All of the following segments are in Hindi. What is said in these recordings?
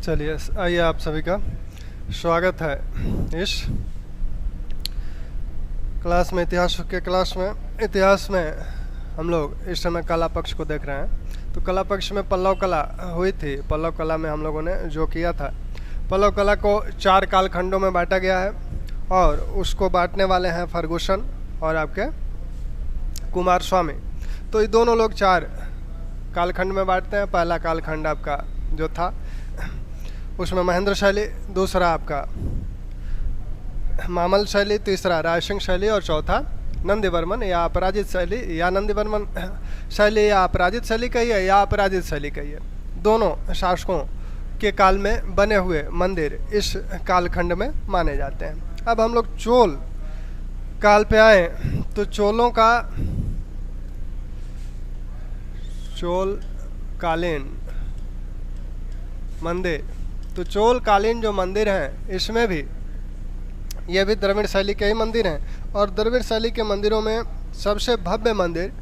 चलिए आइए, आप सभी का स्वागत है इस क्लास में। इतिहास में हम लोग इस समय कला पक्ष को देख रहे हैं। तो कला पक्ष में पल्लव कला हुई थी। पल्लव कला में हम लोगों ने जो किया था, पल्लव कला को 4 कालखंडों में बांटा गया है और उसको बांटने वाले हैं फर्गुसन और आपके कुमार स्वामी। तो ये दोनों लोग 4 कालखंड में बांटते हैं। पहला कालखंड आपका जो था उसमें महेंद्र शैली, दूसरा आपका मामल शैली, तीसरा रायसिंह शैली और चौथा नंदीवर्मन या अपराजित शैली या नंदीवर्मन शैली या अपराजित शैली कहिए या अपराजित शैली कहिए। दोनों शासकों के काल में बने हुए मंदिर इस कालखंड में माने जाते हैं। अब हम लोग चोल काल पे आए तो चोलों का चोल कालीन मंदिर, तो चोल कालीन जो मंदिर हैं इसमें भी ये भी द्रविड़ शैली के ही मंदिर हैं। और द्रविड़ शैली के मंदिरों में सबसे भव्य मंदिर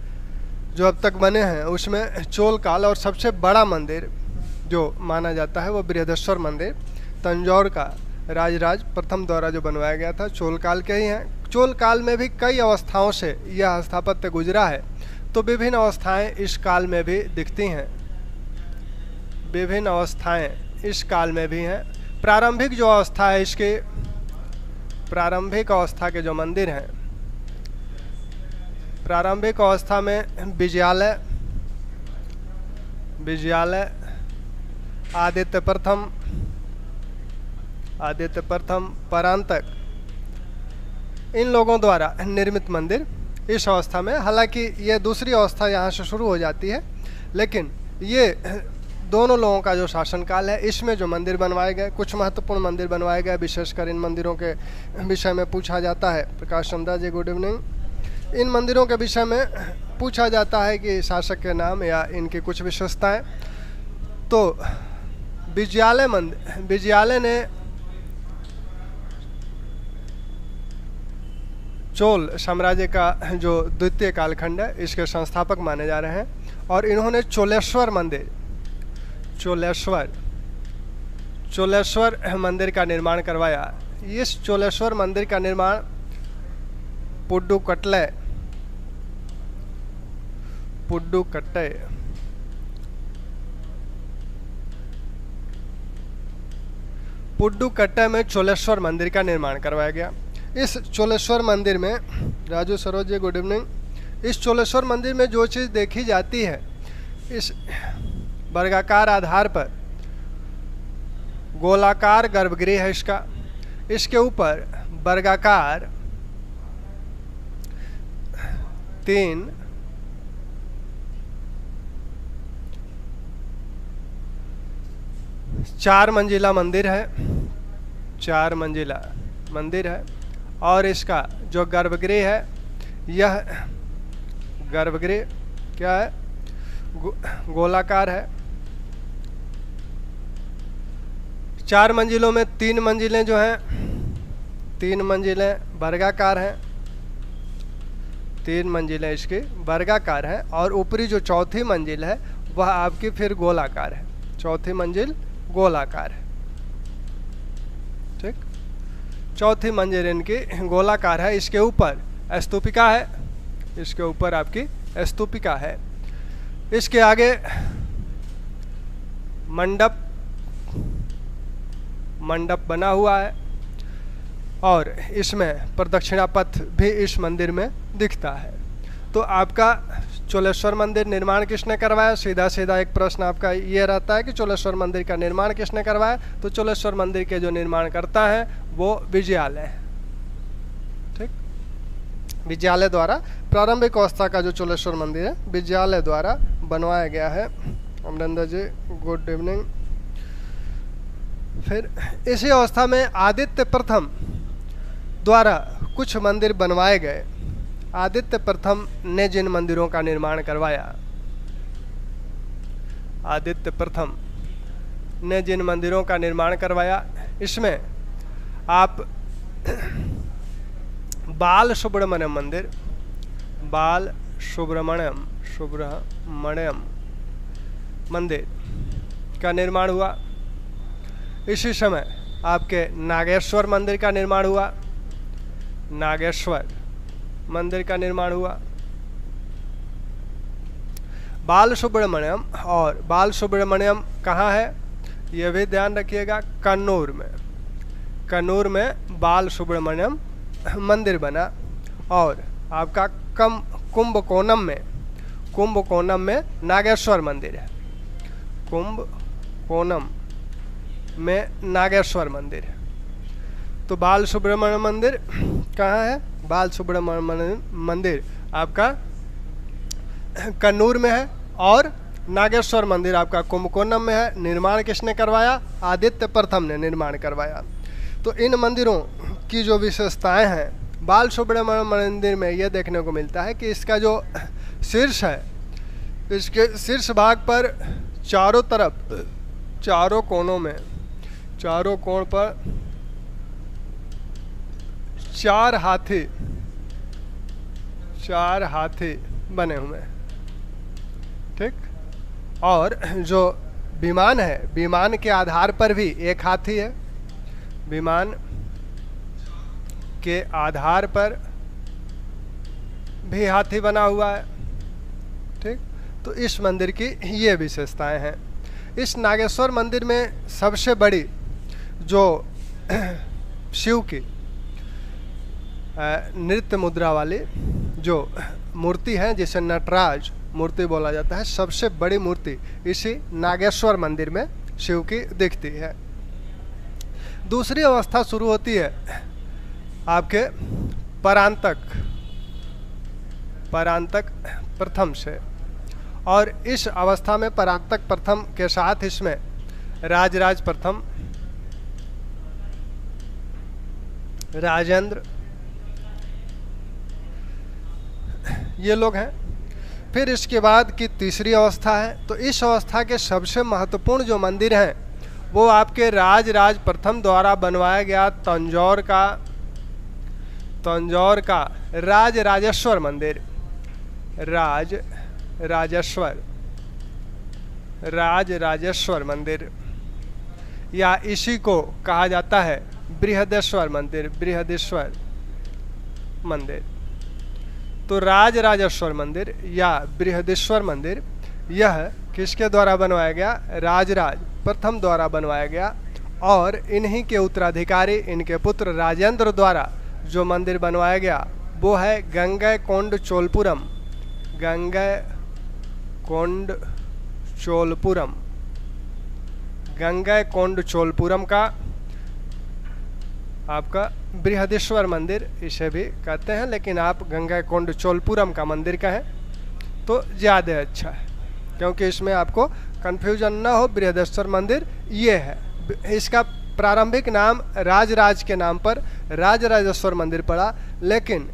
जो अब तक बने हैं उसमें चोल काल और सबसे बड़ा मंदिर जो माना जाता है वो बृहदेश्वर मंदिर तंजौर का राजराज प्रथम द्वारा जो बनवाया गया था, चोल काल के ही हैं। चोल काल में भी कई अवस्थाओं से यह स्थापत्य गुजरा है, तो विभिन्न अवस्थाएं इस काल में भी दिखती हैं। विभिन्न अवस्थाएं इस काल में भी हैं। प्रारंभिक जो अवस्था है, इसके प्रारंभिक अवस्था के जो मंदिर हैं, प्रारंभिक अवस्था में विजयालय, आदित्य प्रथम, परांतक, इन लोगों द्वारा निर्मित मंदिर इस अवस्था में। हालांकि ये दूसरी अवस्था यहाँ से शुरू हो जाती है, लेकिन ये दोनों लोगों का जो शासनकाल है इसमें जो मंदिर बनवाए गए, कुछ महत्वपूर्ण मंदिर बनवाए गए। विशेषकर इन मंदिरों के विषय में पूछा जाता है। प्रकाश चंद्रा जी, गुड इवनिंग। इन मंदिरों के विषय में पूछा जाता है कि शासक के नाम या इनकी कुछ विशेषताएं। तो विजयालय ने चोल साम्राज्य का जो द्वितीय कालखंड है इसके संस्थापक माने जा रहे हैं। और इन्होंने चोलेश्वर मंदिर का निर्माण करवाया। इस चोलेश्वर मंदिर का निर्माण पुड्डुकट्टै में चोलेश्वर मंदिर का निर्माण करवाया गया। इस चोलेश्वर मंदिर में, राजू सरोज जी, गुड इवनिंग। इस चोलेश्वर मंदिर में जो चीज़ देखी जाती है, इस वर्गाकार आधार पर गोलाकार गर्भगृह है इसके ऊपर वर्गाकार 4 मंजिला मंदिर है, 4 मंजिला मंदिर है। और इसका जो गर्भगृह है, यह गर्भगृह क्या है, गोलाकार है। 4 मंजिलों में 3 मंजिलें जो हैं, 3 मंजिलें वर्गाकार हैं, 3 मंजिलें इसकी वर्गाकार हैं। और ऊपरी जो चौथी मंजिल है वह आपकी फिर गोलाकार है, चौथी मंजिल गोलाकार है। ठीक, चौथी मंजिल इनकी गोलाकार है। इसके ऊपर स्तूपिका है, इसके ऊपर आपकी स्तूपिका है। इसके आगे मंडप बना हुआ है और इसमें प्रदक्षिणा पथ भी इस मंदिर में दिखता है। तो आपका चोलेश्वर मंदिर निर्माण किसने करवाया? सीधा एक प्रश्न आपका ये रहता है कि चोलेश्वर मंदिर का निर्माण किसने करवाया? तो चोलेश्वर मंदिर के जो निर्माण करता है वो विजयालय है। ठीक, विजयालय द्वारा प्रारंभिक अवस्था का जो चोलेश्वर मंदिर है विजयालय द्वारा बनवाया गया है। अमरिंदर जी, गुड इवनिंग। फिर इसी अवस्था में आदित्य प्रथम द्वारा कुछ मंदिर बनवाए गए। आदित्य प्रथम ने जिन मंदिरों का निर्माण करवाया, आदित्य प्रथम ने जिन मंदिरों का निर्माण करवाया, इसमें आप बाल सुब्रमण्यम मंदिर, बाल सुब्रमण्यम मंदिर का निर्माण हुआ। इसी समय आपके नागेश्वर मंदिर का निर्माण हुआ, नागेश्वर मंदिर का निर्माण हुआ। बाल सुब्रमण्यम, और बाल सुब्रमण्यम कहाँ है ये भी ध्यान रखिएगा, कन्नूर में। कन्नूर में बाल सुब्रमण्यम मंदिर बना। और आपका कुंभकोणम में नागेश्वर मंदिर है, कुंभकोणम में नागेश्वर मंदिर है। तो बाल सुब्रमण्य मंदिर कहाँ है, बाल सुब्रमण्य मंदिर आपका कन्नूर में है, और नागेश्वर मंदिर आपका कुंभकोणम में है। निर्माण किसने करवाया, आदित्य प्रथम ने निर्माण करवाया। तो इन मंदिरों की जो विशेषताएं हैं, बाल सुब्रमण्य मंदिर में यह देखने को मिलता है कि इसका जो शीर्ष है, इसके शीर्ष भाग पर चारों तरफ, चारों कोनों में, चारों कोण पर 4 हाथी बने हुए हैं, ठीक। और जो विमान है, विमान के आधार पर भी एक हाथी है, विमान के आधार पर भी हाथी बना हुआ है, ठीक। तो इस मंदिर की ये विशेषताएं हैं। इस नागेश्वर मंदिर में सबसे बड़ी जो शिव की नृत्य मुद्रा वाली जो मूर्ति है, जिसे नटराज मूर्ति बोला जाता है, सबसे बड़ी मूर्ति इसी नागेश्वर मंदिर में शिव की दिखती है। दूसरी अवस्था शुरू होती है आपके परांतक प्रथम से, और इस अवस्था में परांतक प्रथम के साथ इसमें राजराज प्रथम, राजेंद्र, ये लोग हैं। फिर इसके बाद की तीसरी अवस्था है। तो इस अवस्था के सबसे महत्वपूर्ण जो मंदिर हैं वो आपके राजराज प्रथम द्वारा बनवाया गया तंजौर का राजराजेश्वर मंदिर, राजराजेश्वर मंदिर, या इसी को कहा जाता है बृहदेश्वर मंदिर। तो राजराजेश्वर मंदिर या बृहदेश्वर मंदिर, यह किसके द्वारा बनवाया गया, राजराज प्रथम द्वारा बनवाया गया। और इन्हीं के उत्तराधिकारी, इनके पुत्र राजेंद्र द्वारा जो मंदिर बनवाया गया वो है गंगैकोंडचोलपुरम, गंगैकोंडचोलपुरम का आपका बृहदेश्वर मंदिर इसे भी कहते हैं, लेकिन आप गंगैकोंडचोलपुरम का मंदिर कहें तो ज़्यादा अच्छा है, क्योंकि इसमें आपको कन्फ्यूजन ना हो। बृहदेश्वर मंदिर ये है, इसका प्रारंभिक नाम राजराज के नाम पर राजराजेश्वर मंदिर पड़ा, लेकिन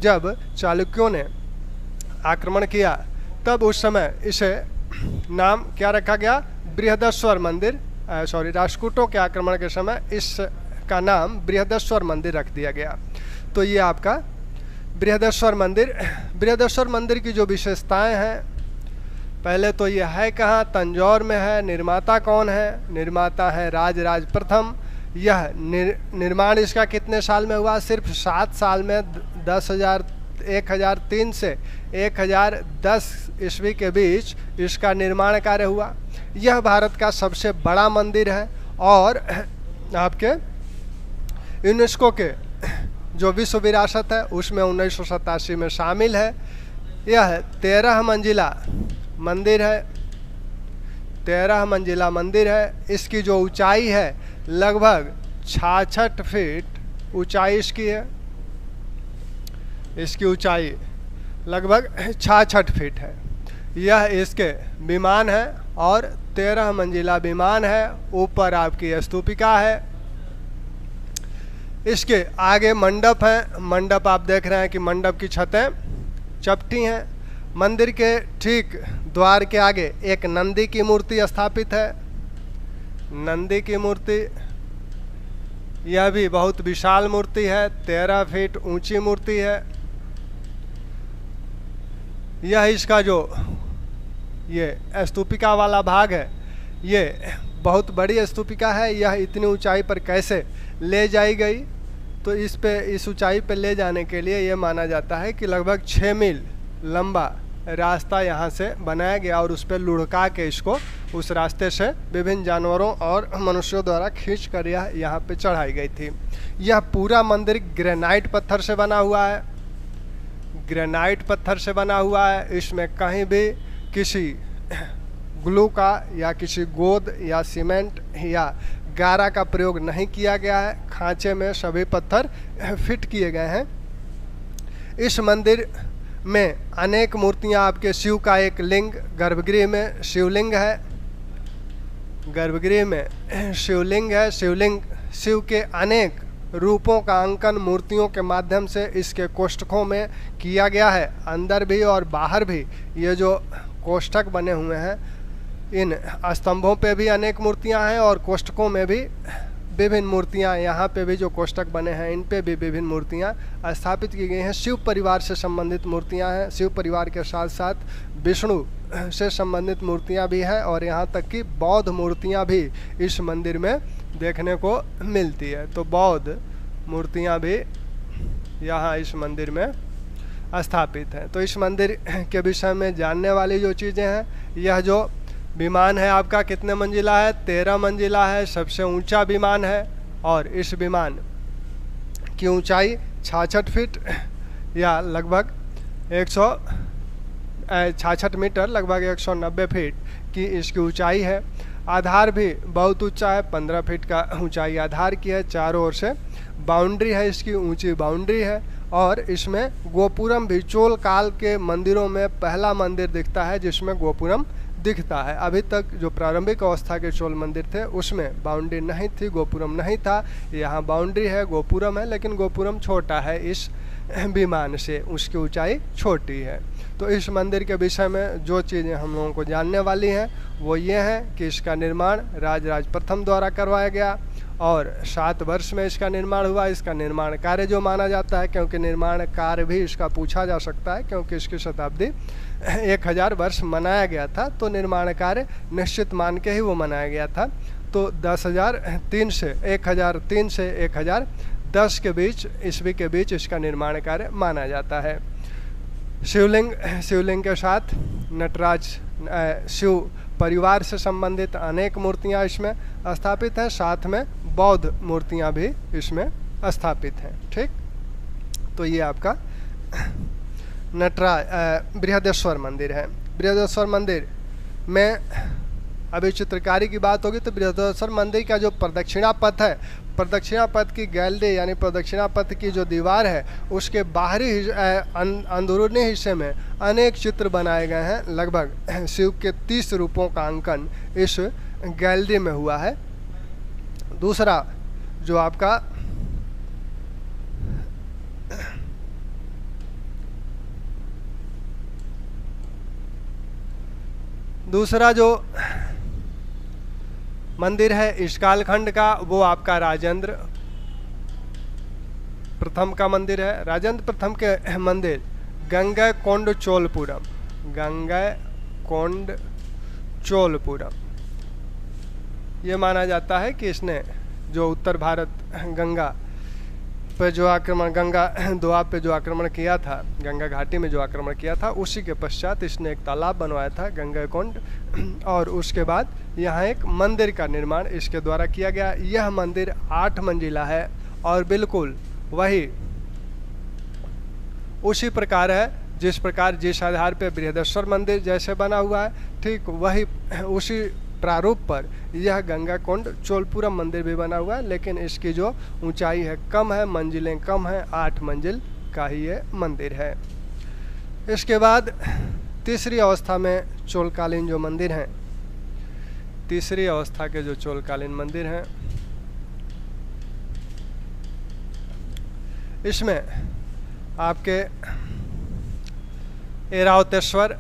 जब चालुक्यों ने आक्रमण किया तब उस समय इसे नाम क्या रखा गया, बृहदेश्वर मंदिर, राष्ट्रकूटों के आक्रमण के समय इसका नाम बृहदेश्वर मंदिर रख दिया गया। तो ये आपका बृहदेश्वर मंदिर की जो विशेषताएं हैं, पहले तो ये है कहाँ, तंजौर में है। निर्माता कौन है, निर्माता है राजराज प्रथम। यह निर्माण इसका कितने साल में हुआ, सिर्फ 7 साल में 1003 से 1010 ईस्वी के बीच इसका निर्माण कार्य हुआ। यह भारत का सबसे बड़ा मंदिर है और आपके यूनेस्को के जो विश्व विरासत है उसमें 1987 में शामिल है। यह 13 मंजिला मंदिर है, 13 मंजिला मंदिर है। इसकी जो ऊंचाई है लगभग 66 फीट ऊंचाई इसकी है। इसकी ऊंचाई लगभग 66 फीट है। यह इसके विमान है और 13 मंजिला विमान है। ऊपर आपकी स्तूपिका है। इसके आगे मंडप है। मंडप आप देख रहे हैं कि मंडप की छतें चपटी हैं। मंदिर के ठीक द्वार के आगे एक नंदी की मूर्ति स्थापित है। नंदी की मूर्ति यह भी बहुत विशाल मूर्ति है, 13 फीट ऊंची मूर्ति है। यह इसका जो ये स्तूपिका वाला भाग है ये बहुत बड़ी स्तूपिका है, यह इतनी ऊंचाई पर कैसे ले जाई गई? तो इस ऊंचाई पर ले जाने के लिए ये माना जाता है कि लगभग 6 मील लंबा रास्ता यहाँ से बनाया गया और उस पर लुढ़का के इसको उस रास्ते से विभिन्न जानवरों और मनुष्यों द्वारा खींच कर यह यहाँ पे चढ़ाई गई थी। यह पूरा मंदिर ग्रेनाइट पत्थर से बना हुआ है, ग्रेनाइट पत्थर से बना हुआ है। इसमें कहीं भी किसी ग्लू का या किसी गोंद या सीमेंट या गारा का प्रयोग नहीं किया गया है। खांचे में सभी पत्थर फिट किए गए हैं। इस मंदिर में अनेक मूर्तियां, आपके शिव का एक लिंग गर्भगृह में शिवलिंग है, गर्भगृह में शिवलिंग है। शिवलिंग शिव के अनेक रूपों का अंकन मूर्तियों के माध्यम से इसके कोष्ठकों में किया गया है। अंदर भी और बाहर भी ये जो कोष्ठक बने हुए हैं, इन स्तंभों पे भी अनेक मूर्तियां हैं और कोष्ठकों में भी विभिन्न मूर्तियां, यहाँ पे भी जो कोष्ठक बने हैं इन पे भी विभिन्न मूर्तियां स्थापित की गई हैं। शिव परिवार से संबंधित मूर्तियां हैं। शिव परिवार के साथ साथ विष्णु से संबंधित मूर्तियां भी हैं और यहाँ तक कि बौद्ध मूर्तियां भी इस मंदिर में देखने को मिलती है। तो बौद्ध मूर्तियां भी यहाँ इस मंदिर में स्थापित हैं। तो इस मंदिर के विषय में जानने वाली जो चीज़ें हैं, यह जो विमान है आपका कितने मंजिला है? 13 मंजिला है, सबसे ऊंचा विमान है और इस विमान की ऊंचाई 66 फीट या लगभग 66 मीटर, लगभग 190 फीट की इसकी ऊंचाई है। आधार भी बहुत ऊंचा है, 15 फीट का ऊंचाई आधार की है। चारों ओर से बाउंड्री है, इसकी ऊंची बाउंड्री है और इसमें गोपुरम भी चोल काल के मंदिरों में पहला मंदिर दिखता है जिसमें गोपुरम दिखता है। अभी तक जो प्रारंभिक अवस्था के चोल मंदिर थे उसमें बाउंड्री नहीं थी, गोपुरम नहीं था। यहाँ बाउंड्री है, गोपुरम है, लेकिन गोपुरम छोटा है इस विमान से, उसकी ऊंचाई छोटी है। तो इस मंदिर के विषय में जो चीज़ें हम लोगों को जानने वाली हैं वो ये हैं कि इसका निर्माण राजराज प्रथम द्वारा करवाया गया और 7 वर्ष में इसका निर्माण हुआ। इसका निर्माण कार्य जो माना जाता है, क्योंकि निर्माण कार्य भी इसका पूछा जा सकता है, क्योंकि इसकी शताब्दी 1000 वर्ष मनाया गया था, तो निर्माण कार्य निश्चित मान के ही वो मनाया गया था। तो 1003 से 1010 के बीच ईस्वी के बीच इसका निर्माण कार्य माना जाता है। शिवलिंग के साथ नटराज शिव परिवार से संबंधित अनेक मूर्तियां इसमें स्थापित हैं, साथ में बौद्ध मूर्तियां भी इसमें स्थापित हैं। ठीक, तो ये आपका बृहदेश्वर मंदिर है। बृहदेश्वर मंदिर में अभी चित्रकारी की बात होगी तो बृहदेश्वर मंदिर का जो प्रदक्षिणा पथ है, प्रदक्षिणा पथ की गैलरी यानी प्रदक्षिणा पथ की जो दीवार है उसके बाहरी अंदरूनी हिस्से में अनेक चित्र बनाए गए हैं। लगभग शिव के 30 रूपों का अंकन इस गैलरी में हुआ है। दूसरा जो आपका मंदिर है इस कालखंड का, वो आपका राजेंद्र प्रथम का मंदिर है। राजेंद्र प्रथम के मंदिर गंगैकोंड चोलपुरम, ये माना जाता है कि इसने जो उत्तर भारत गंगा पे जो आक्रमण, गंगा दोआब पे जो आक्रमण किया था, गंगा घाटी में जो आक्रमण किया था, उसी के पश्चात इसने एक तालाब बनवाया था गंगैकोंड, और उसके बाद यहाँ एक मंदिर का निर्माण इसके द्वारा किया गया। यह मंदिर 8 मंजिला है और बिल्कुल वही उसी प्रकार है जिस आधार पे बृहदेश्वर मंदिर जैसे बना हुआ है, ठीक वही उसी प्रारूप पर यह गंगैकोंड चोलपुरम मंदिर भी बना हुआ है, लेकिन इसकी जो ऊंचाई है कम है, मंजिलें कम हैं, 8 मंजिल का ही ये मंदिर है। इसके बाद तीसरी अवस्था में चोलकालीन जो मंदिर हैं, तीसरी अवस्था के जो चोलकालीन मंदिर हैं, इसमें आपके ऐरावतेश्वर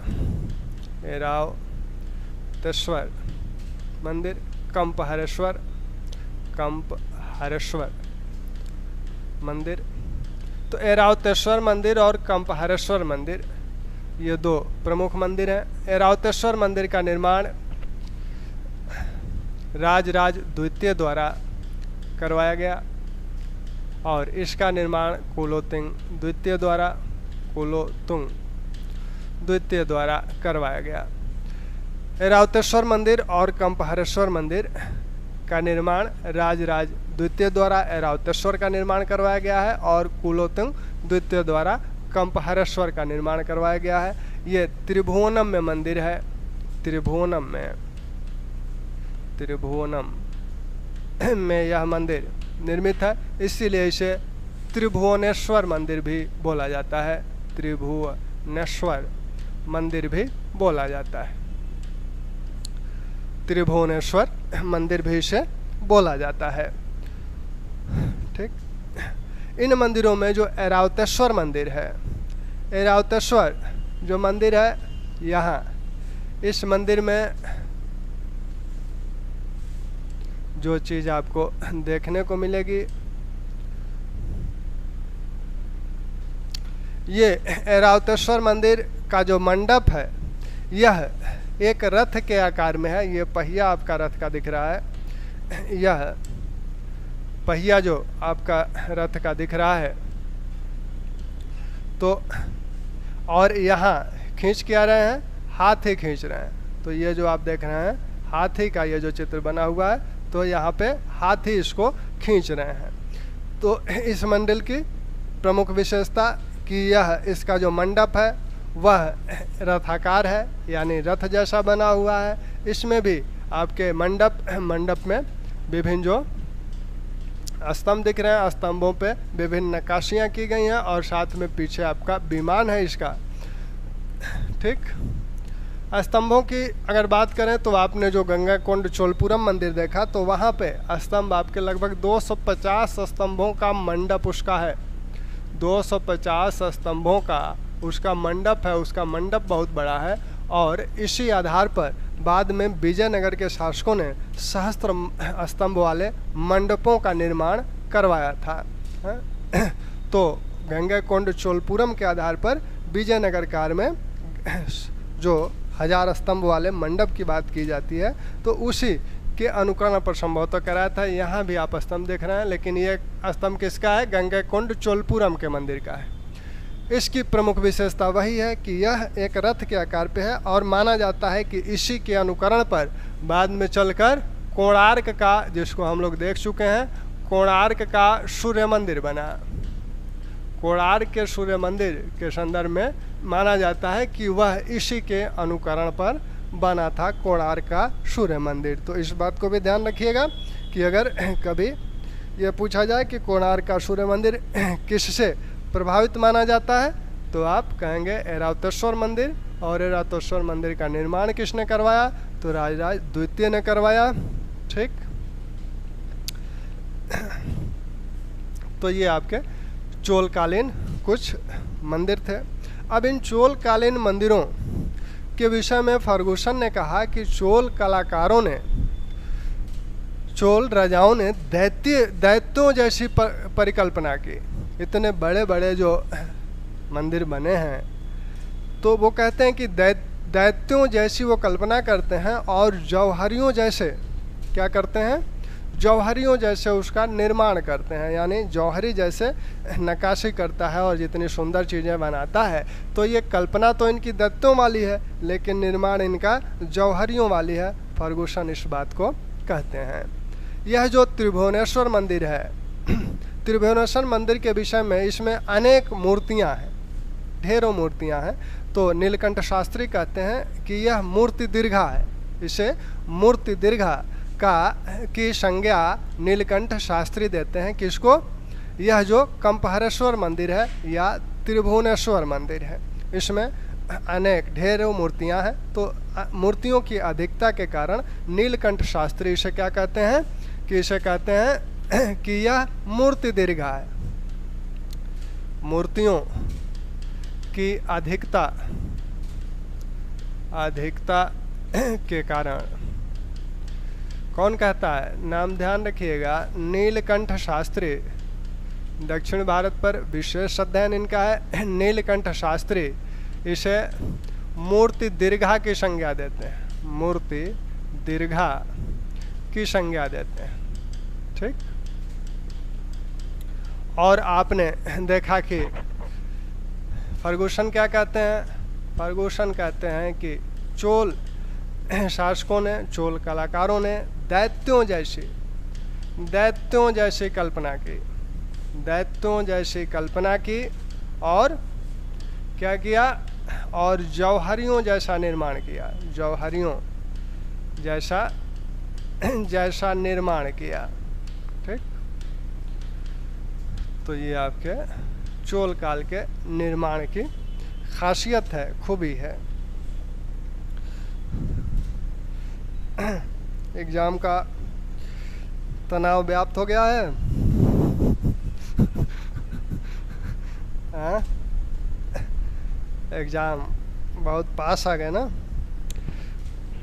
मंदिर, कंपहरेश्वर मंदिर, तो ऐरावतेश्वर मंदिर और कंपहरेश्वर मंदिर ये 2 प्रमुख मंदिर हैं। ऐरावतेश्वर मंदिर का निर्माण राजराज द्वितीय द्वारा करवाया गया और इसका निर्माण कुलोतुंग द्वितीय द्वारा करवाया गया। ऐरावतेश्वर मंदिर और कंपहरेश्वर मंदिर का निर्माण राजराज द्वितीय द्वारा ऐरावतेश्वर का निर्माण करवाया गया है और कुलोतुंग द्वितीय द्वारा कंपहरेश्वर का निर्माण करवाया गया है। ये त्रिभुवनम में मंदिर है, त्रिभुवनम में यह मंदिर निर्मित है, इसीलिए इसे त्रिभुवनेश्वर मंदिर भी बोला जाता है, त्रिभुवनेश्वर मंदिर भी बोला जाता है, त्रिभुवनेश्वर मंदिर भी इसे बोला जाता है। ठीक, इन मंदिरों में जो ऐरावतेश्वर मंदिर है, ऐरावतेश्वर जो मंदिर है यहाँ, इस मंदिर में जो चीज़ आपको देखने को मिलेगी, ये ऐरावतेश्वर मंदिर का जो मंडप है यह एक रथ के आकार में है। ये पहिया आपका रथ का दिख रहा है, यह पहिया जो आपका रथ का दिख रहा है, तो और यहाँ खींच क्या रहे हैं, हाथी खींच रहे हैं। तो ये जो आप देख रहे हैं हाथी का ये जो चित्र बना हुआ है, तो यहाँ पे हाथी इसको खींच रहे हैं। तो इस मंदिर की प्रमुख विशेषता कि यह इसका जो मंडप है वह रथाकार है, यानी रथ जैसा बना हुआ है। इसमें भी आपके मंडप में विभिन्न जो स्तंभ दिख रहे हैं, स्तंभों पे विभिन्न नक्काशियाँ की गई हैं और साथ में पीछे आपका विमान है इसका। ठीक, स्तंभों की अगर बात करें तो आपने जो गंगाकोंड चोलपुरम मंदिर देखा, तो वहाँ पे स्तंभ आपके लगभग 250 स्तंभों का मंडप उसका है, 250 स्तंभों का उसका मंडप है। उसका मंडप बहुत बड़ा है और इसी आधार पर बाद में विजयनगर के शासकों ने सहस्त्र स्तंभ वाले मंडपों का निर्माण करवाया था। तो गंगाकोंड चोलपुरम के आधार पर विजयनगर काल में जो 1000 स्तंभ वाले मंडप की बात की जाती है, तो उसी के अनुकरण पर संभवतः कराया था। यहाँ भी आप स्तंभ देख रहे हैं, लेकिन ये स्तंभ किसका है, गंगाकोंड चोलपुरम के मंदिर का है। इसकी प्रमुख विशेषता वही है कि यह एक रथ के आकार पे है और माना जाता है कि इसी के अनुकरण पर बाद में चलकर कोणार्क का, जिसको हम लोग देख चुके हैं, कोणार्क का सूर्य मंदिर बना। कोणार्क के सूर्य मंदिर के संदर्भ में माना जाता है कि वह इसी के अनुकरण पर बना था, कोणार्क का सूर्य मंदिर। तो इस बात को भी ध्यान रखिएगा कि अगर कभी यह पूछा जाए कि कोणार्क का सूर्य मंदिर किससे प्रभावित माना जाता है, तो आप कहेंगे ऐरावतेश्वर मंदिर। और ऐरावतेश्वर मंदिर का निर्माण किसने करवाया, तो राजराज द्वितीय ने करवाया। ठीक, तो ये आपके चोलकालीन कुछ मंदिर थे। अब इन चोलकालीन मंदिरों के विषय में फर्गुसन ने कहा कि चोल कलाकारों ने, चोल राजाओं ने दैत्यों जैसी परिकल्पना की। इतने बड़े बड़े जो मंदिर बने हैं, तो वो कहते हैं कि दैत्यों जैसी वो कल्पना करते हैं और जौहरियों जैसे क्या करते हैं, जौहरियों जैसे उसका निर्माण करते हैं। यानी जौहरी जैसे नक्काशी करता है और जितनी सुंदर चीज़ें बनाता है, तो ये कल्पना तो इनकी दैत्यों वाली है, लेकिन निर्माण इनका जौहरियों वाली है। फर्गुसन इस बात को कहते हैं। यह जो त्रिभुवनेश्वर मंदिर है, त्रिभुवनेश्वर मंदिर के विषय में इसमें अनेक मूर्तियां हैं, ढेरों मूर्तियां हैं। तो नीलकंठ शास्त्री कहते हैं कि यह मूर्ति दीर्घा है। इसे मूर्ति दीर्घा की संज्ञा नीलकंठ शास्त्री देते हैं। किसको, यह जो कंपहरेश्वर मंदिर है या त्रिभुवनेश्वर मंदिर है, इसमें अनेक ढेरों मूर्तियां हैं। तो मूर्तियों की अधिकता के कारण नीलकंठ शास्त्री इसे क्या कहते हैं, कि इसे कहते हैं कि यह मूर्ति दीर्घा है। मूर्तियों की अधिकता के कारण कौन कहता है, नाम ध्यान रखिएगा, नीलकंठ शास्त्री। दक्षिण भारत पर विशेष अध्ययन इनका है। नीलकंठ शास्त्री इसे मूर्ति दीर्घा की संज्ञा देते हैं, मूर्ति दीर्घा की संज्ञा देते हैं। ठीक। और आपने देखा कि फर्गुसन क्या कहते हैं? फर्गुसन कहते हैं कि चोल शासकों ने, चोल कलाकारों ने दैत्यों जैसी कल्पना की, दैत्यों जैसी कल्पना की और क्या किया? और जौहरियों जैसा निर्माण किया, जौहरियों जैसा निर्माण किया। ठीक। तो ये आपके चोल काल के निर्माण की खासियत है, खूबी है। एग्जाम का तनाव व्याप्त हो गया है। हाँ? एग्जाम बहुत पास आ गए ना?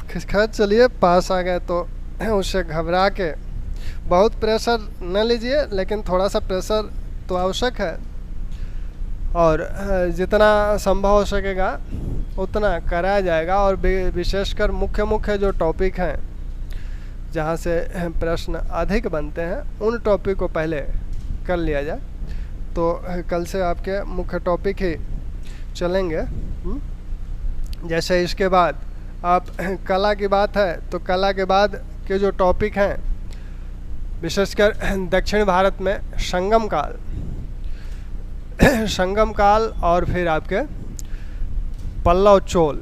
खैर चलिए, पास आ गए तो उससे घबरा के बहुत प्रेशर न लीजिए, लेकिन थोड़ा सा प्रेशर तो आवश्यक है और जितना संभव हो सकेगा उतना कराया जाएगा। और विशेषकर मुख्य जो टॉपिक हैं जहाँ से प्रश्न अधिक बनते हैं उन टॉपिक को पहले कर लिया जाए। तो कल से आपके मुख्य टॉपिक ही चलेंगे। जैसे इसके बाद आप कला की बात है तो कला के बाद के जो टॉपिक हैं, विशेषकर दक्षिण भारत में संगम काल और फिर आपके पल्लव चोल,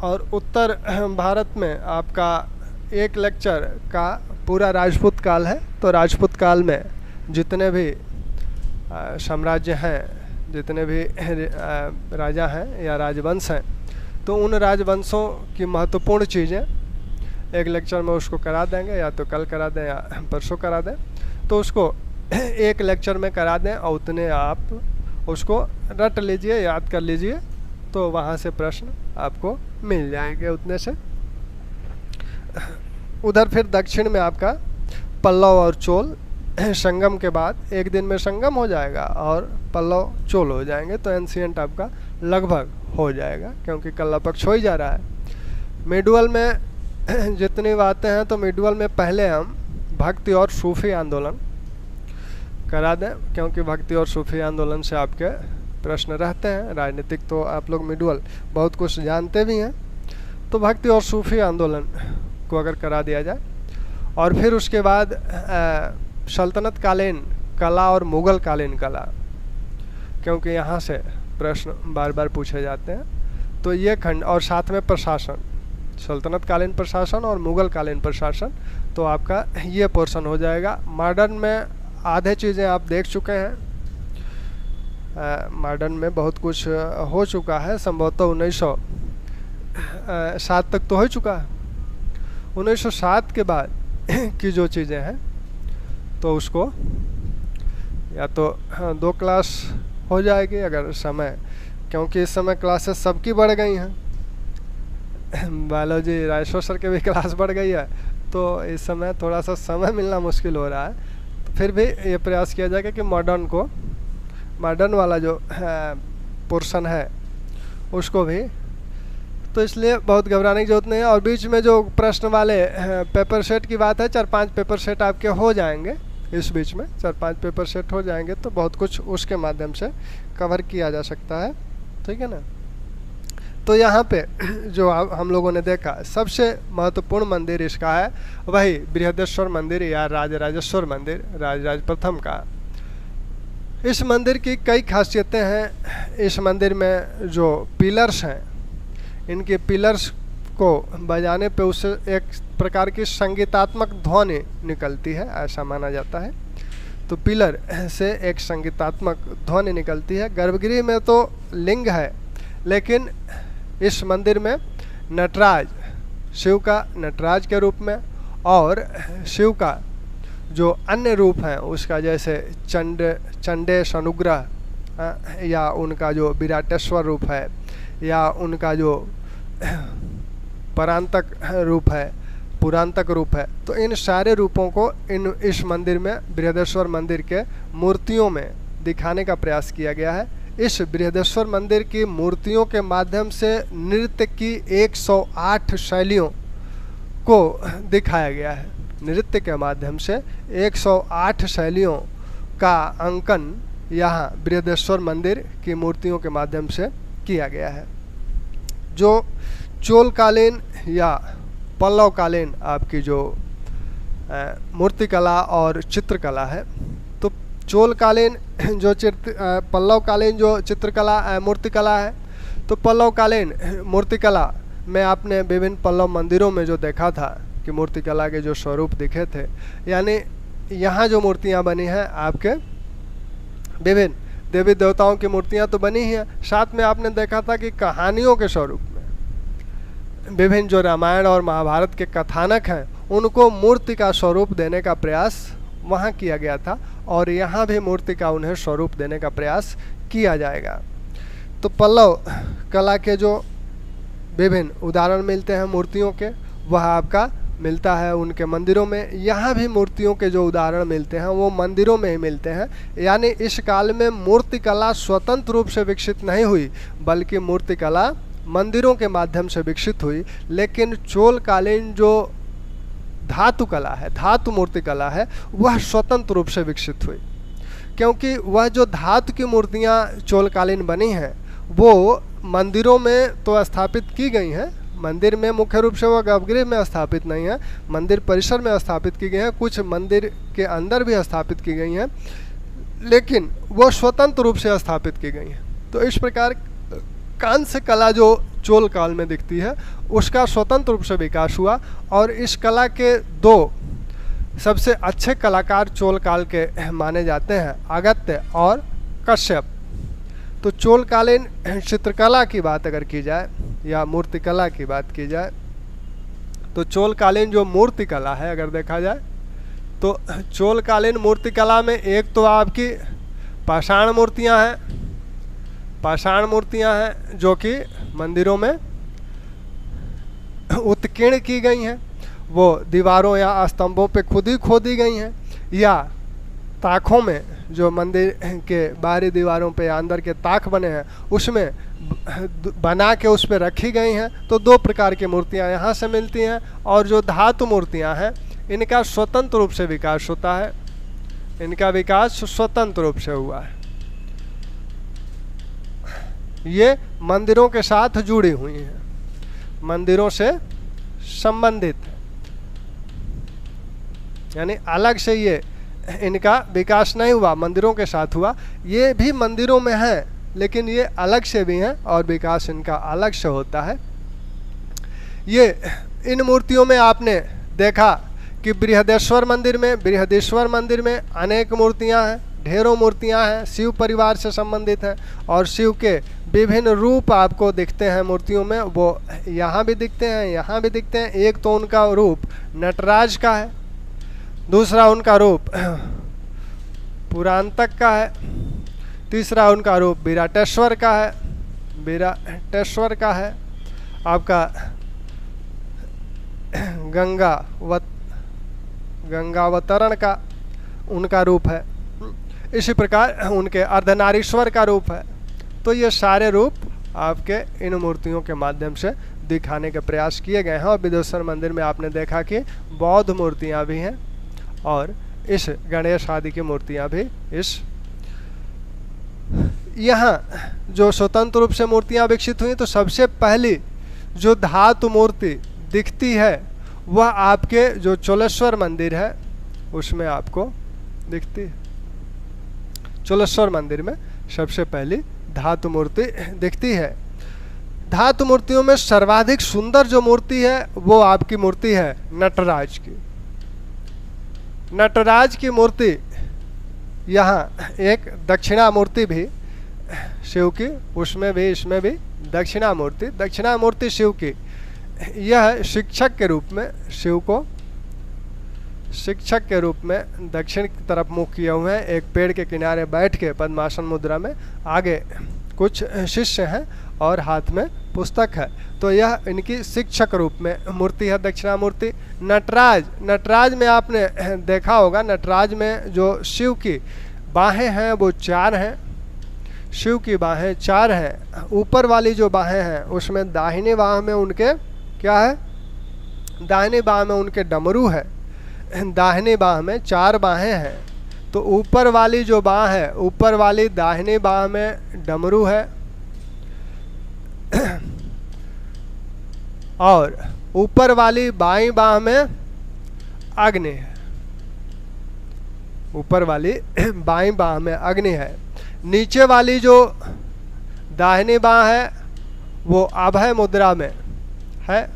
और उत्तर भारत में आपका एक लेक्चर का पूरा राजपूत काल है। तो राजपूत काल में जितने भी साम्राज्य हैं, जितने भी राजा हैं या राजवंश हैं, तो उन राजवंशों की महत्वपूर्ण चीज़ें एक लेक्चर में उसको करा देंगे, या तो कल करा दें या परसों करा दें। तो उसको एक लेक्चर में करा दें और उतने आप उसको रट लीजिए, याद कर लीजिए, तो वहाँ से प्रश्न आपको मिल जाएंगे उतने से। उधर फिर दक्षिण में आपका पल्लव और चोल, संगम के बाद एक दिन में संगम हो जाएगा और पल्लव चोल हो जाएंगे। तो एंशिएंट आपका लगभग हो जाएगा, क्योंकि कल्ला पक्ष हो ही जा रहा है। मिडुअल में जितनी बातें हैं, तो मिडुअल में पहले हम भक्ति और सूफी आंदोलन करा दें, क्योंकि भक्ति और सूफी आंदोलन से आपके प्रश्न रहते हैं। राजनीतिक तो आप लोग मिडुअल बहुत कुछ जानते भी हैं, तो भक्ति और सूफी आंदोलन को अगर करा दिया जाए। और फिर उसके बाद सल्तनत कालीन कला और मुग़ल कालीन कला, क्योंकि यहाँ से प्रश्न बार बार पूछे जाते हैं। तो ये खंड, और साथ में प्रशासन, सल्तनत कालीन प्रशासन और मुग़ल कालीन प्रशासन, तो आपका ये पोर्शन हो जाएगा। मॉडर्न में आधे चीज़ें आप देख चुके हैं। मॉडर्न में बहुत कुछ हो चुका है, संभवतः 1907 तक तो हो चुका है। 1907 के बाद की जो चीज़ें हैं, तो उसको या तो 2 क्लास हो जाएगी अगर समय, क्योंकि इस समय क्लासेस सबकी बढ़ गई हैं। बायोलॉजी राजेश्वर सर के भी क्लास बढ़ गई है, तो इस समय थोड़ा सा समय मिलना मुश्किल हो रहा है। तो फिर भी ये प्रयास किया जाएगा कि मॉडर्न वाला जो पोर्शन है उसको भी, तो इसलिए बहुत घबराने की जरूरत नहीं है। और बीच में जो प्रश्न वाले पेपर सेट की बात है, 4-5 पेपर सेट आपके हो जाएंगे इस बीच में, 4-5 पेपर सेट हो जाएंगे, तो बहुत कुछ उसके माध्यम से कवर किया जा सकता है। ठीक है ना? तो यहाँ पे जो हम लोगों ने देखा, सबसे महत्वपूर्ण मंदिर इसका है वही बृहदेश्वर मंदिर या राजराजेश्वर मंदिर, राजराज प्रथम का। इस मंदिर की कई खासियतें हैं। इस मंदिर में जो पिलर्स हैं, इनके पिलर्स को बजाने पे उससे एक प्रकार की संगीतात्मक ध्वनि निकलती है, ऐसा माना जाता है। तो पिलर से एक संगीतात्मक ध्वनि निकलती है। गर्भगृह में तो लिंग है, लेकिन इस मंदिर में नटराज, शिव का नटराज के रूप में, और शिव का जो अन्य रूप हैं उसका, जैसे चंडेश अनुग्रह, या उनका जो विराटेश्वर रूप है, या उनका जो परांतक रूप है, पुरांतक रूप है, तो इन सारे रूपों को इस मंदिर में, बृहदेश्वर मंदिर के मूर्तियों में दिखाने का प्रयास किया गया है। इस बृहदेश्वर मंदिर की मूर्तियों के माध्यम से नृत्य की 108 शैलियों को दिखाया गया है। नृत्य के माध्यम से 108 शैलियों का अंकन यहाँ बृहदेश्वर मंदिर की मूर्तियों के माध्यम से किया गया है। जो चोलकालीन या पल्लवकालीन आपकी जो मूर्तिकला और चित्रकला है, तो चोलकालीन जो पल्लवकालीन जो चित्रकला मूर्तिकला है, तो पल्लवकालीन मूर्तिकला में आपने विभिन्न पल्लव मंदिरों में जो देखा था कि मूर्तिकला के जो स्वरूप दिखे थे, यानी यहाँ जो मूर्तियाँ बनी हैं आपके विभिन्न देवी देवताओं की मूर्तियाँ तो बनी ही हैं, साथ में आपने देखा था कि कहानियों के स्वरूप में विभिन्न जो रामायण और महाभारत के कथानक हैं उनको मूर्ति का स्वरूप देने का प्रयास वहाँ किया गया था, और यहाँ भी मूर्ति का उन्हें स्वरूप देने का प्रयास किया जाएगा। तो पल्लव कला के जो विभिन्न उदाहरण मिलते हैं मूर्तियों के, वह आपका मिलता है उनके मंदिरों में। यहाँ भी मूर्तियों के जो उदाहरण मिलते हैं वो मंदिरों में ही मिलते हैं। यानी इस काल में मूर्तिकला स्वतंत्र रूप से विकसित नहीं हुई, बल्कि मूर्तिकला मंदिरों के माध्यम से विकसित हुई। लेकिन चोलकालीन जो धातु कला है, धातु मूर्तिकला है, वह स्वतंत्र रूप से विकसित हुई, क्योंकि वह जो धातु की मूर्तियाँ चोलकालीन बनी हैं वो मंदिरों में तो स्थापित की गई हैं। मंदिर में मुख्य रूप से वो गर्भगृह में स्थापित नहीं है, मंदिर परिसर में स्थापित की गई हैं, कुछ मंदिर के अंदर भी स्थापित की गई हैं, लेकिन वो स्वतंत्र रूप से स्थापित की गई हैं। तो इस प्रकार कांस्य कला जो चोल काल में दिखती है उसका स्वतंत्र रूप से विकास हुआ, और इस कला के दो सबसे अच्छे कलाकार चोल काल के माने जाते हैं, अगस्त्य और कश्यप। तो चोलकालीन चित्रकला की बात अगर की जाए या मूर्तिकला की बात की जाए, तो चोलकालीन जो मूर्तिकला है अगर देखा जाए तो चोलकालीन मूर्तिकला में एक तो आपकी पाषाण मूर्तियां हैं, पाषाण मूर्तियां हैं जो कि मंदिरों में उत्कीर्ण की गई हैं, वो दीवारों या स्तंभों पे खुद ही खोदी गई हैं, या ताकों में जो मंदिर के बाहरी दीवारों पे या अंदर के ताक बने हैं उसमें बना के उस पर रखी गई हैं। तो दो प्रकार की मूर्तियां यहाँ से मिलती हैं। और जो धातु मूर्तियां हैं इनका स्वतंत्र रूप से विकास होता है, इनका विकास स्वतंत्र रूप से हुआ है, ये मंदिरों के साथ जुड़ी हुई हैं, मंदिरों से संबंधित, यानी अलग से ये इनका विकास नहीं हुआ, मंदिरों के साथ हुआ। ये भी मंदिरों में है लेकिन ये अलग से भी हैं और विकास इनका अलग से होता है। ये इन मूर्तियों में आपने देखा कि बृहदेश्वर मंदिर में अनेक मूर्तियां हैं, ढेरों मूर्तियां हैं, शिव परिवार से संबंधित हैं, और शिव के विभिन्न रूप आपको दिखते हैं मूर्तियों में। वो यहाँ भी दिखते हैं, यहाँ भी दिखते हैं। एक तो उनका रूप नटराज का है, दूसरा उनका रूप पुरांतक का है, तीसरा उनका रूप विराटेश्वर का है, आपका गंगावतरण का उनका रूप है, इसी प्रकार उनके अर्धनारीश्वर का रूप है। तो ये सारे रूप आपके इन मूर्तियों के माध्यम से दिखाने के प्रयास किए गए हैं। और बृहदेश्वर मंदिर में आपने देखा कि बौद्ध मूर्तियाँ भी हैं और इस गणेश आदि की मूर्तियाँ भी इस यहाँ जो स्वतंत्र रूप से मूर्तियाँ विकसित हुई, तो सबसे पहली जो धातु मूर्ति दिखती है वह आपके जो चोलेश्वर मंदिर है उसमें आपको दिखती है। चोलेश्वर मंदिर में सबसे पहली धातु मूर्ति दिखती है। धातु मूर्तियों में सर्वाधिक सुंदर जो मूर्ति है वो आपकी मूर्ति है नटराज की। नटराज की मूर्ति, यहाँ एक दक्षिणा मूर्ति भी शिव की, उसमें भी इसमें भी दक्षिणा मूर्ति शिव की। यह शिक्षक के रूप में, शिव को शिक्षक के रूप में दक्षिण की तरफ मुख किए हुए हैं, एक पेड़ के किनारे बैठ के पद्मासन मुद्रा में, आगे कुछ शिष्य हैं और हाथ में पुस्तक है। तो यह इनकी शिक्षक रूप में मूर्ति है, दक्षिणा मूर्ति। नटराज में आपने देखा होगा, नटराज में जो शिव की बाहें हैं वो 4 हैं, शिव की बाहें 4 हैं। ऊपर वाली जो बाहें हैं उसमें दाहिने बाह में उनके क्या है, दाहिनी बाह में उनके डमरू है। दाहिनी बाह में 4 बाहें हैं, तो ऊपर वाली जो बाह है, ऊपर वाली दाहिनी बाह में डमरू है और ऊपर वाली बाईं बाह में अग्नि है। ऊपर वाली बाईं बाह में अग्नि है। नीचे वाली जो दाहिनी बाह है वो अभय मुद्रा में है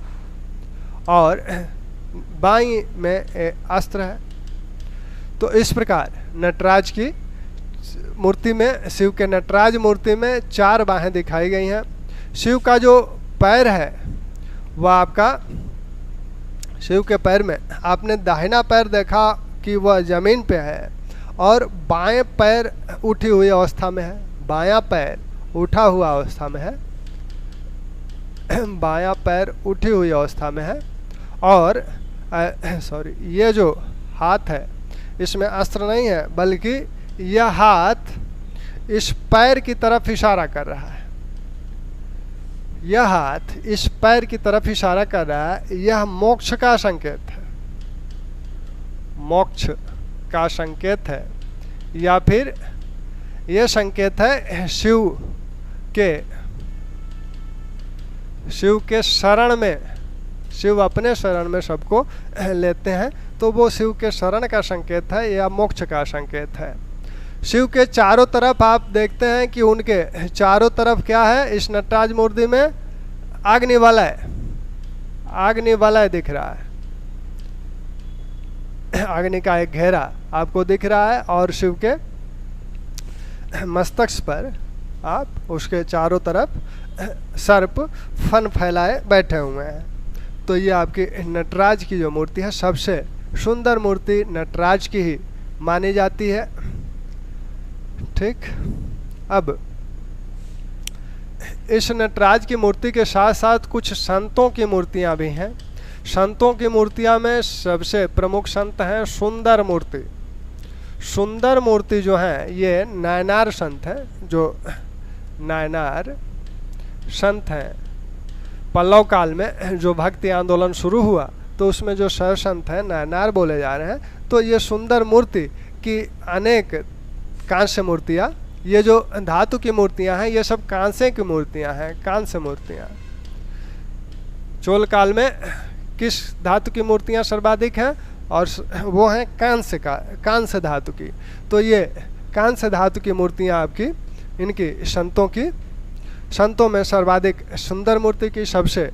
और बाईं में अस्त्र है। तो इस प्रकार नटराज की मूर्ति में, शिव के नटराज मूर्ति में 4 बाहें दिखाई गई हैं। शिव का जो पैर है वह आपका, शिव के पैर में आपने दाहिना पैर देखा कि वह जमीन पे है और बाएं पैर उठी हुई अवस्था में है। बायां पैर उठा हुआ अवस्था में है, बायां पैर उठी हुई अवस्था में है और सॉरी, ये जो हाथ है इसमें अस्त्र नहीं है, बल्कि यह हाथ इस पैर की तरफ इशारा कर रहा है। यह हाथ इस पैर की तरफ इशारा कर रहा है। यह मोक्ष का संकेत है, मोक्ष का संकेत है, या फिर यह संकेत है शिव के शरण में। शिव अपने शरण में सबको लेते हैं, तो वो शिव के शरण का संकेत है या मोक्ष का संकेत है। शिव के चारों तरफ आप देखते हैं कि उनके चारों तरफ क्या है, इस नटराज मूर्ति में अग्नि वलय, अग्नि वलय दिख रहा है। अग्नि का एक घेरा आपको दिख रहा है और शिव के मस्तक पर आप उसके चारों तरफ सर्प फन फैलाए बैठे हुए हैं। तो ये आपकी नटराज की जो मूर्ति है, सबसे सुंदर मूर्ति नटराज की ही मानी जाती है। ठीक, अब इस नटराज की मूर्ति के साथ साथ कुछ संतों की मूर्तियां भी हैं। संतों की मूर्तियां में सबसे प्रमुख संत हैं सुंदर मूर्ति। सुंदर मूर्ति जो है ये नायनार संत है, जो नायनार संत हैं। पल्लव काल में जो भक्ति आंदोलन शुरू हुआ तो उसमें जो सर संत हैं नायनार बोले जा रहे हैं। तो ये सुंदर मूर्ति की अनेक कांस्य मूर्तियाँ, ये जो धातु की मूर्तियाँ हैं ये सब कांसे की मूर्तियाँ हैं, कांस्य मूर्तियाँ। चोल काल में किस धातु की मूर्तियाँ सर्वाधिक हैं, और वो हैं कांस्य धातु की। तो ये कांस्य धातु की मूर्तियाँ आपकी, इनकी संतों में सर्वाधिक सुंदर मूर्ति की सबसे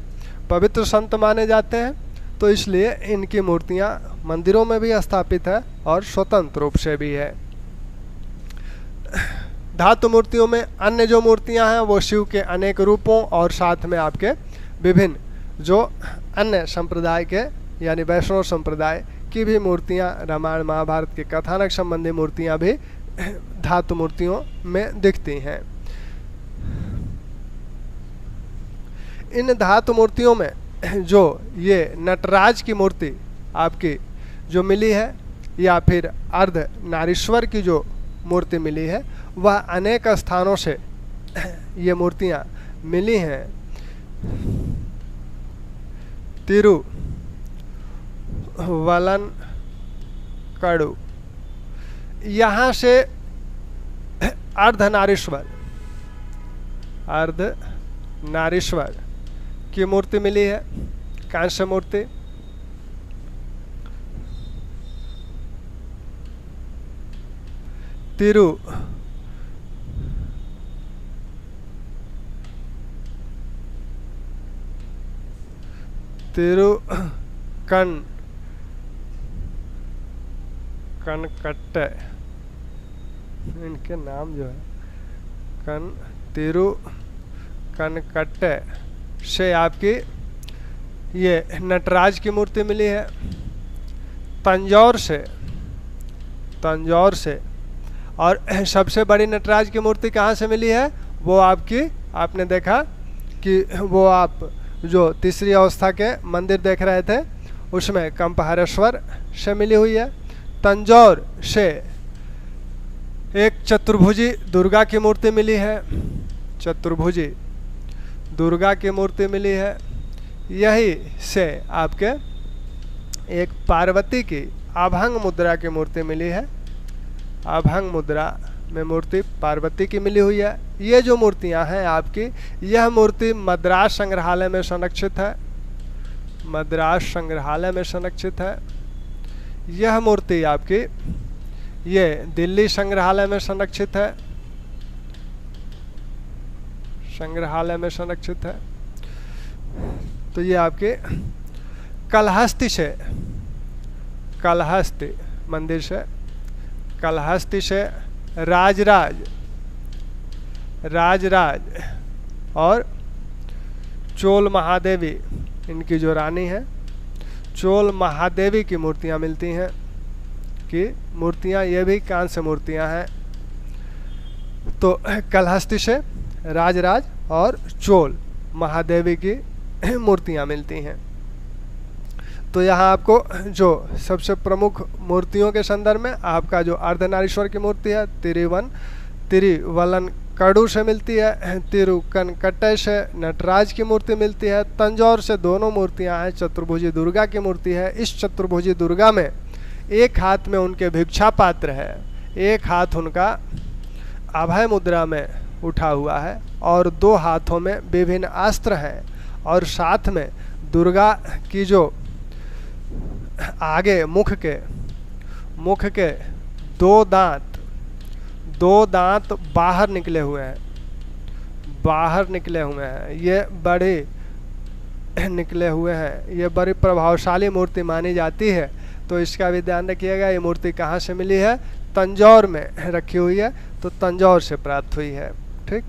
पवित्र संत माने जाते हैं। तो इसलिए इनकी मूर्तियाँ मंदिरों में भी स्थापित है और स्वतंत्र रूप से भी है। धातु मूर्तियों में अन्य जो मूर्तियां हैं वो शिव के अनेक रूपों और साथ में आपके विभिन्न जो अन्य संप्रदाय के यानी वैष्णव संप्रदाय की भी मूर्तियां, रामायण महाभारत के कथानक संबंधी मूर्तियां भी धातु मूर्तियों में दिखती हैं। इन धातु मूर्तियों में जो ये नटराज की मूर्ति आपकी जो मिली है या फिर अर्ध नारीश्वर की जो मूर्ति मिली है, वह अनेक स्थानों से ये मूर्तियाँ मिली हैं। तिरुवल्लनकड़ू यहाँ से अर्धनारीश्वर की मूर्ति मिली है, कांस्य मूर्ति। कनकट्टे, इनके नाम जो है कनकट्टे से आपकी ये नटराज की मूर्ति मिली है। तंजौर से और सबसे बड़ी नटराज की मूर्ति कहाँ से मिली है, वो आपकी, आपने देखा कि वो आप जो तीसरी अवस्था के मंदिर देख रहे थे उसमें कंपहरेश्वर से मिली हुई है। तंजौर से एक चतुर्भुजी दुर्गा की मूर्ति मिली है, चतुर्भुजी दुर्गा की मूर्ति मिली है। यही से आपके एक पार्वती की अभंग मुद्रा की मूर्ति मिली है। अभंग मुद्रा में मूर्ति पार्वती की मिली हुई है। ये जो मूर्तियां हैं आपकी, यह मूर्ति मद्रास संग्रहालय में संरक्षित है। मद्रास संग्रहालय में संरक्षित है। यह मूर्ति आपकी ये दिल्ली संग्रहालय में संरक्षित है। संग्रहालय में संरक्षित है। तो ये आपके कालहस्ती से, कालहस्ती मंदिर से, कालहस्ती से राजराज और चोल महादेवी, इनकी जो रानी है चोल महादेवी की मूर्तियां मिलती हैं। कि मूर्तियां ये भी कांस्य मूर्तियां हैं। तो कालहस्ती से राजराज और चोल महादेवी की मूर्तियां मिलती हैं। तो यहाँ आपको जो सबसे प्रमुख मूर्तियों के संदर्भ में आपका जो अर्धनारीश्वर की मूर्ति है तिरुवल्लन कड़ू से मिलती है। तिरुकनकट्टै से नटराज की मूर्ति मिलती है। तंजौर से दोनों मूर्तियां हैं। चतुर्भुजी दुर्गा की मूर्ति है। इस चतुर्भुजी दुर्गा में एक हाथ में उनके भिक्षा पात्र है, एक हाथ उनका अभय मुद्रा में उठा हुआ है और दो हाथों में विभिन्न अस्त्र हैं। और साथ में दुर्गा की जो आगे मुख के दो दांत बाहर निकले हुए हैं। ये बड़े निकले हुए हैं। ये बड़ी प्रभावशाली मूर्ति मानी जाती है। तो इसका भी ध्यान रखिएगा। ये मूर्ति कहाँ से मिली है? तंजौर में रखी हुई है। तो तंजौर से प्राप्त हुई है। ठीक।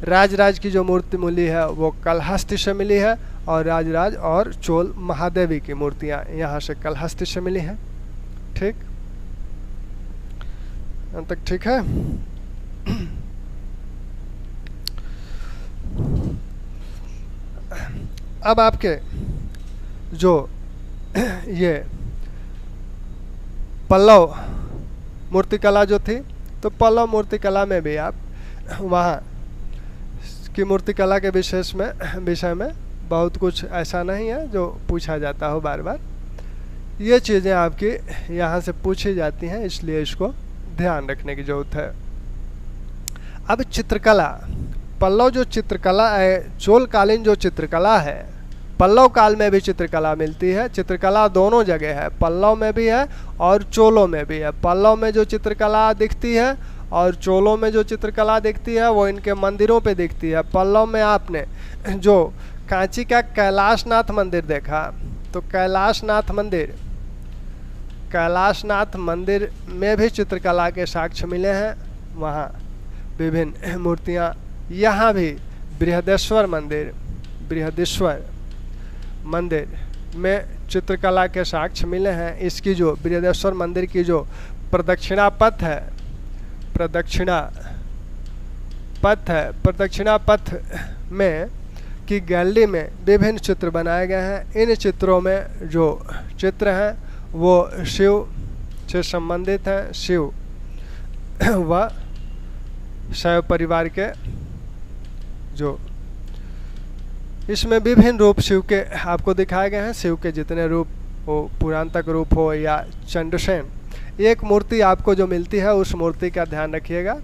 राजराज की जो मूर्ति मिली है वो कालहस्ती से मिली है और राजराज और चोल महादेवी की मूर्तियां यहाँ से कालहस्ती से मिली हैं। ठीक, यहाँ तक ठीक है। अब आपके जो ये पल्लव मूर्तिकला जो थी, तो पल्लव मूर्तिकला में भी आप वहाँ की मूर्तिकला के विषय में बहुत कुछ ऐसा नहीं है जो पूछा जाता हो बार बार। ये चीज़ें आपकी यहाँ से पूछी जाती हैं, इसलिए इसको ध्यान रखने की जरूरत है। अब चित्रकला, पल्लव जो चित्रकला है, चोलकालीन जो चित्रकला है, पल्लव काल में भी चित्रकला मिलती है। चित्रकला दोनों जगह है, पल्लव में भी है और चोलों में भी है। पल्लव में जो चित्रकला दिखती है और चोलों में जो चित्रकला दिखती है वो इनके मंदिरों पे दिखती है। पल्लव में आपने जो कांची का कैलाशनाथ मंदिर देखा, तो कैलाशनाथ मंदिर में भी चित्रकला के साक्ष्य मिले हैं। वहाँ विभिन्न मूर्तियाँ, यहाँ भी बृहदेश्वर मंदिर में चित्रकला के साक्ष्य मिले हैं। इसकी जो बृहदेश्वर मंदिर की जो प्रदक्षिणा पथ में की गैलरी में विभिन्न चित्र बनाए गए हैं। इन चित्रों में जो चित्र हैं वो शिव से संबंधित हैं। शिव व शैव परिवार के जो इसमें विभिन्न रूप शिव के आपको दिखाए गए हैं। शिव के जितने रूप हो, पुरांतक रूप हो या चंडसेन। एक मूर्ति आपको जो मिलती है उस मूर्ति का ध्यान रखिएगा।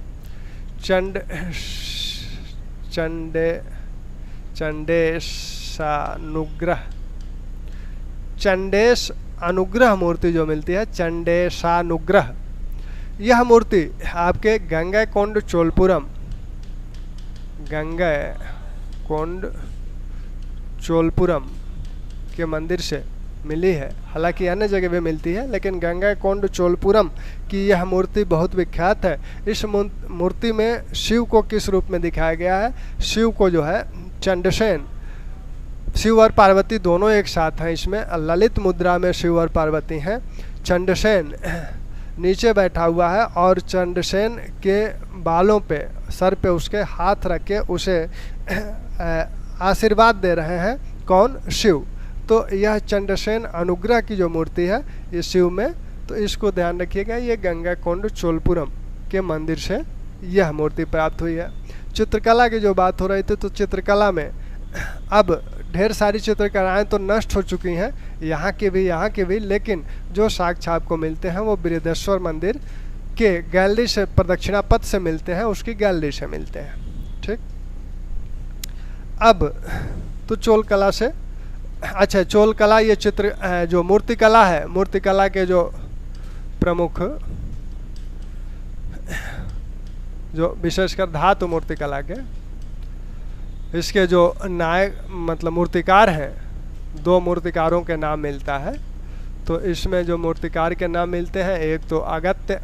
चंडेश अनुग्रह मूर्ति जो मिलती है, चंडेशानुग्रह, यह मूर्ति आपके गंगैकोंड चोलपुरम के मंदिर से मिली है। हालांकि अन्य जगह भी मिलती है, लेकिन गंगैकोंड चोलपुरम की यह मूर्ति बहुत विख्यात है। इस मूर्ति में शिव को किस रूप में दिखाया गया है? शिव को जो है चंडसेन, शिव और पार्वती दोनों एक साथ हैं। इसमें ललित मुद्रा में शिव और पार्वती हैं। चंडसेन नीचे बैठा हुआ है और चंडसेन के बालों पे, सर पे उसके हाथ रख के उसे आशीर्वाद दे रहे हैं। कौन? शिव। तो यह चंडसेन अनुग्रह की जो मूर्ति है ये शिव में, तो इसको ध्यान रखिएगा। ये गंगैकोंड चोलपुरम के मंदिर से यह मूर्ति प्राप्त हुई है। चित्रकला की जो बात हो रही थी, तो चित्रकला में अब ढेर सारी चित्रकलाएं तो नष्ट हो चुकी हैं, यहाँ के भी, लेकिन जो साक्ष्य आपको मिलते हैं वो बृहदेश्वर मंदिर के गैलरी से, प्रदक्षिणा पथ से मिलते हैं, उसकी गैलरी से मिलते हैं। ठीक, अब तो चोल कला से, अच्छा चोल कला, ये चित्र जो मूर्ति कला है, मूर्ति कला के जो प्रमुख, जो विशेषकर धातु मूर्ति कला के, इसके जो नायक मतलब मूर्तिकार हैं, 2 मूर्तिकारों के नाम मिलता है। तो इसमें जो मूर्तिकार के नाम मिलते हैं, एक तो अगत्य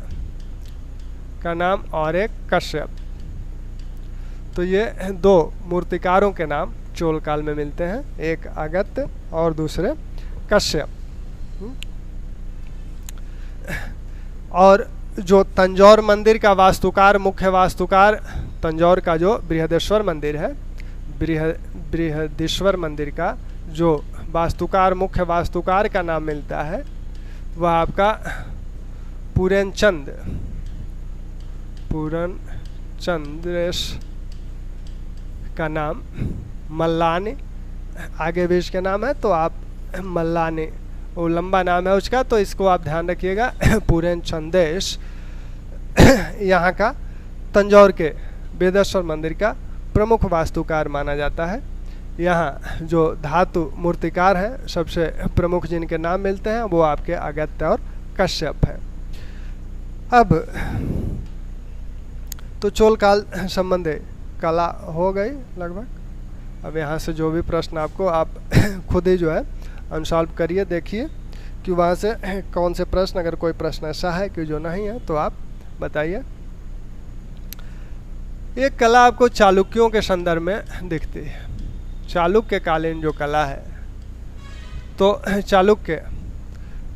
का नाम और एक कश्यप। तो ये 2 मूर्तिकारों के नाम चोल काल में मिलते हैं, एक अगत्य और दूसरे कश्यप। और जो तंजौर मंदिर का वास्तुकार, मुख्य वास्तुकार तंजौर का जो बृहदेश्वर मंदिर है, बृहदेश्वर मंदिर का जो वास्तुकार, मुख्य वास्तुकार का नाम मिलता है, वह आपका पूरनचंद्रेश का नाम, मल्लानी आगे भी इसके नाम है, तो आप मल्लानी, वो लंबा नाम है उसका, तो इसको आप ध्यान रखिएगा। पूरनचंदेश यहाँ का तंजौर के बृहदेश्वर मंदिर का प्रमुख वास्तुकार माना जाता है। यहाँ जो धातु मूर्तिकार हैं, सबसे प्रमुख जिनके नाम मिलते हैं वो आपके अगत्य और कश्यप हैं। अब तो चोल काल संबंधी कला हो गई लगभग। अब यहाँ से जो भी प्रश्न आपको, आप खुद ही जो है अनसॉल्व करिए, देखिए कि वहाँ से कौन से प्रश्न, अगर कोई प्रश्न ऐसा है कि जो नहीं है तो आप बताइए। एक कला आपको चालुक्यों के संदर्भ में दिखती है, चालुक्य कालीन जो कला है। तो चालुक्य